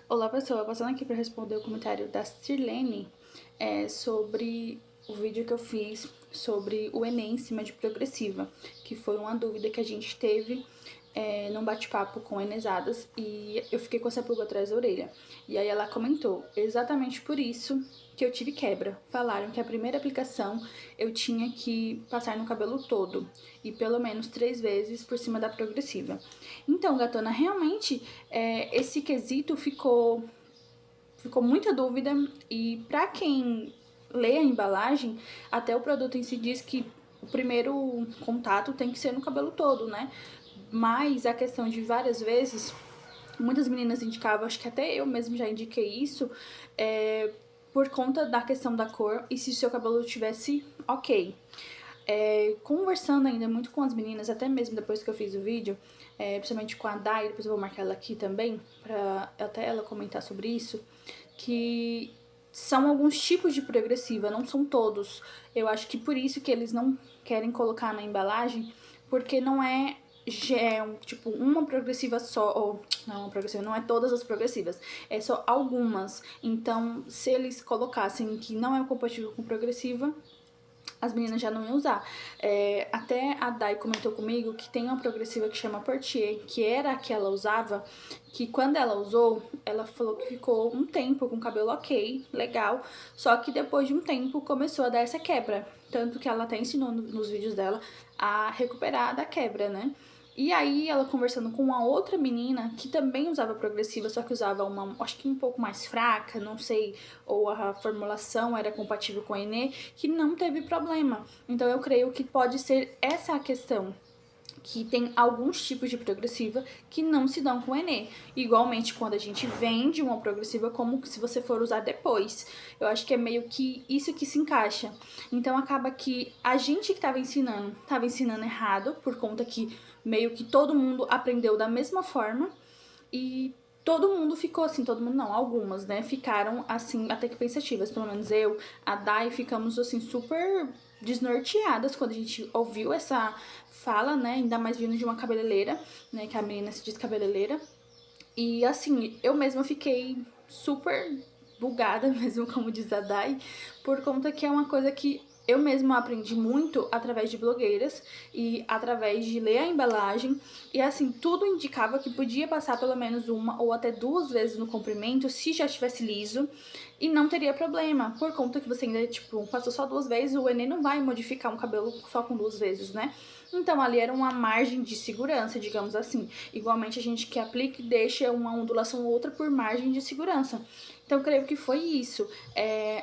Olá, pessoal. Passando aqui para responder o comentário da Sirlene sobre o vídeo que eu fiz sobre o Enem em cima de progressiva, que foi uma dúvida que a gente teve num bate-papo com Enesadas e eu fiquei com essa pulga atrás da orelha. E aí ela comentou, exatamente por isso que eu tive quebra. Falaram que a primeira aplicação eu tinha que passar no cabelo todo e pelo menos 3 vezes por cima da progressiva. Então, gatona, realmente esse quesito ficou muita dúvida e pra quem lê a embalagem, até o produto em si diz que o primeiro contato tem que ser no cabelo todo, né? Mas a questão de várias vezes, muitas meninas indicavam, acho que até eu mesmo já indiquei isso, por conta da questão da cor e se o seu cabelo tivesse ok. Conversando ainda muito com as meninas, até mesmo depois que eu fiz o vídeo, principalmente com a Dai, depois eu vou marcar ela aqui também, pra até ela comentar sobre isso, que são alguns tipos de progressiva, não são todos. Eu acho que por isso que eles não querem colocar na embalagem, porque não é tipo uma progressiva só, ou não, uma progressiva, não é todas as progressivas, é só algumas. Então, se eles colocassem que não é compatível com progressiva, as meninas já não iam usar. Até a Dai comentou comigo que tem uma progressiva que chama Portier, que era a que ela usava, que quando ela usou, ela falou que ficou um tempo com o cabelo ok, legal, só que depois de um tempo começou a dar essa quebra. Tanto que ela até ensinou nos vídeos dela a recuperar da quebra, né? E aí, ela conversando com uma outra menina que também usava progressiva, só que usava uma, acho que um pouco mais fraca, não sei, ou a formulação era compatível com a Enê, que não teve problema. Então, eu creio que pode ser essa a questão, que tem alguns tipos de progressiva que não se dão com o Enê. Igualmente, quando a gente vende uma progressiva, como se você for usar depois. Eu acho que é meio que isso que se encaixa. Então, acaba que a gente que estava ensinando errado, por conta que meio que todo mundo aprendeu da mesma forma e todo mundo ficou assim, todo mundo não, algumas, né, ficaram assim, até que pensativas, pelo menos eu, a Dai, ficamos assim, super desnorteadas quando a gente ouviu essa fala, né, ainda mais vindo de uma cabeleireira, né, que a menina se diz cabeleireira, e assim, eu mesma fiquei super bugada mesmo, como diz a Dai, por conta que é uma coisa que eu mesma aprendi muito através de blogueiras e através de ler a embalagem. E assim, tudo indicava que podia passar pelo menos uma ou até 2 vezes no comprimento se já estivesse liso e não teria problema. Por conta que você ainda, tipo, passou só 2 vezes, o Enem não vai modificar um cabelo só com 2 vezes, né? Então ali era uma margem de segurança, digamos assim. Igualmente a gente que aplica e deixa uma ondulação ou outra por margem de segurança. Então, creio que foi isso.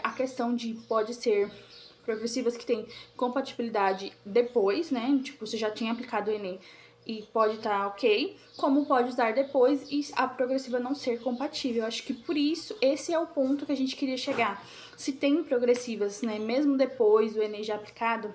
A questão de pode ser progressivas que tem compatibilidade depois, né? Tipo, você já tinha aplicado o Enem e pode estar ok, como pode usar depois e a progressiva não ser compatível. Eu acho que por isso, esse é o ponto que a gente queria chegar. Se tem progressivas, né, mesmo depois do Enem já aplicado,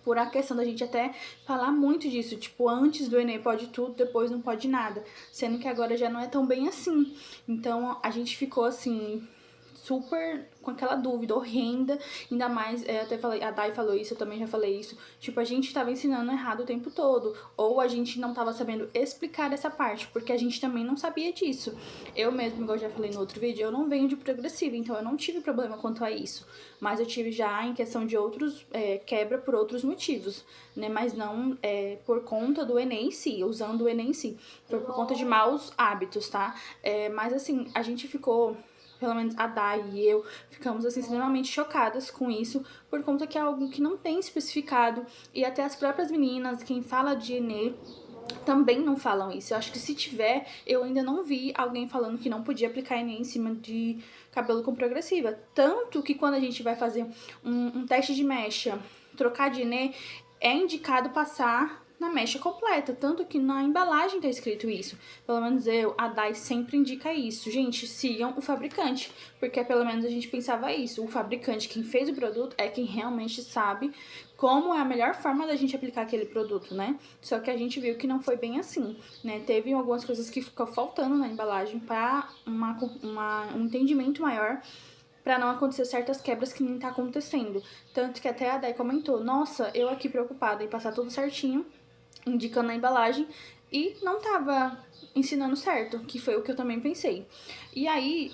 por a questão da gente até falar muito disso, tipo, antes do Enem pode tudo, depois não pode nada, sendo que agora já não é tão bem assim. Então a gente ficou assim, super com aquela dúvida horrenda, ainda mais, até falei, a Dai falou isso, eu também já falei isso, tipo, a gente tava ensinando errado o tempo todo, ou a gente não tava sabendo explicar essa parte, porque a gente também não sabia disso. Eu mesmo, igual eu já falei no outro vídeo, eu não venho de progressiva, então eu não tive problema quanto a isso, mas eu tive já em questão de outros, quebra por outros motivos, né, mas não por conta do Enem em si, usando o Enem em si, foi por conta de maus hábitos, tá? Mas assim, a gente ficou, pelo menos a Dai e eu, ficamos assim extremamente chocadas com isso, por conta que é algo que não tem especificado, e até as próprias meninas, quem fala de Enem, também não falam isso. Eu acho que se tiver, eu ainda não vi alguém falando que não podia aplicar Enem em cima de cabelo com progressiva. Tanto que quando a gente vai fazer um teste de mecha, trocar de Enem, é indicado passar na mecha completa, tanto que na embalagem tá escrito isso. Pelo menos eu, a Dai sempre indica isso. Gente, sigam o fabricante, porque pelo menos a gente pensava isso. O fabricante, quem fez o produto, é quem realmente sabe como é a melhor forma da gente aplicar aquele produto, né? Só que a gente viu que não foi bem assim, né? Teve algumas coisas que ficou faltando na embalagem para um entendimento maior, para não acontecer certas quebras que nem tá acontecendo. Tanto que até a Dai comentou, nossa, eu aqui preocupada em passar tudo certinho, indicando na embalagem, e não tava ensinando certo, que foi o que eu também pensei. E aí,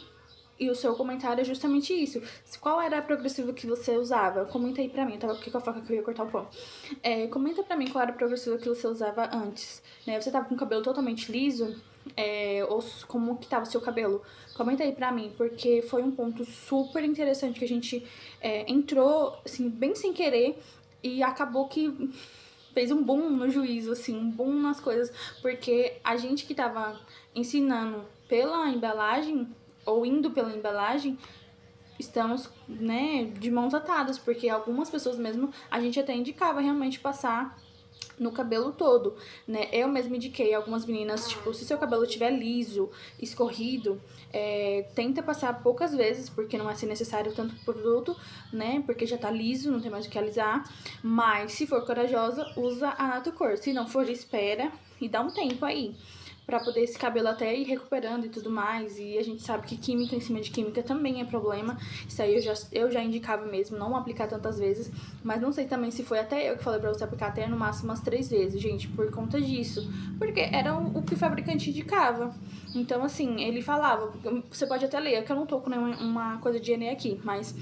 e o seu comentário é justamente isso. Qual era a progressiva que você usava? Comenta aí pra mim, eu tava aqui com a faca que eu ia cortar o pão. Comenta pra mim qual era a progressiva que você usava antes, né? Você tava com o cabelo totalmente liso? Ou como que tava o seu cabelo? Comenta aí pra mim, porque foi um ponto super interessante que a gente entrou, assim, bem sem querer e acabou que fez um boom no juízo, assim, um boom nas coisas, porque a gente que tava ensinando pela embalagem, ou indo pela embalagem, estamos, né, de mãos atadas, porque algumas pessoas mesmo, a gente até indicava realmente passar no cabelo todo, né? Eu mesma indiquei algumas meninas, tipo, se seu cabelo estiver liso, escorrido, tenta passar poucas vezes, porque não vai ser necessário tanto produto, né? Porque já tá liso, não tem mais o que alisar. Mas, se for corajosa, usa a Natocor. Se não for, espera e dá um tempo aí pra poder esse cabelo até ir recuperando e tudo mais. E a gente sabe que química em cima de química também é problema. Isso aí eu já indicava mesmo, não aplicar tantas vezes. Mas não sei também se foi até eu que falei pra você aplicar até no máximo umas 3 vezes, gente, por conta disso. Porque era o que o fabricante indicava. Então, assim, ele falava, você pode até ler, é que eu não tô com nenhuma coisa de ENE aqui, mas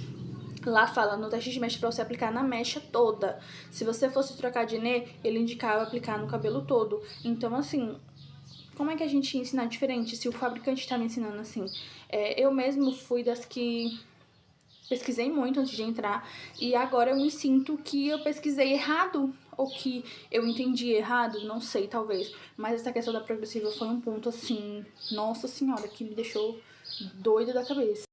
lá fala no teste de mecha pra você aplicar na mecha toda. Se você fosse trocar de ENE, ele indicava aplicar no cabelo todo. Então, assim, como é que a gente ia ensinar diferente se o fabricante tá me ensinando assim? Eu mesmo fui das que pesquisei muito antes de entrar e agora eu me sinto que eu pesquisei errado ou que eu entendi errado, não sei, talvez. Mas essa questão da progressiva foi um ponto assim, nossa senhora, que me deixou doida da cabeça.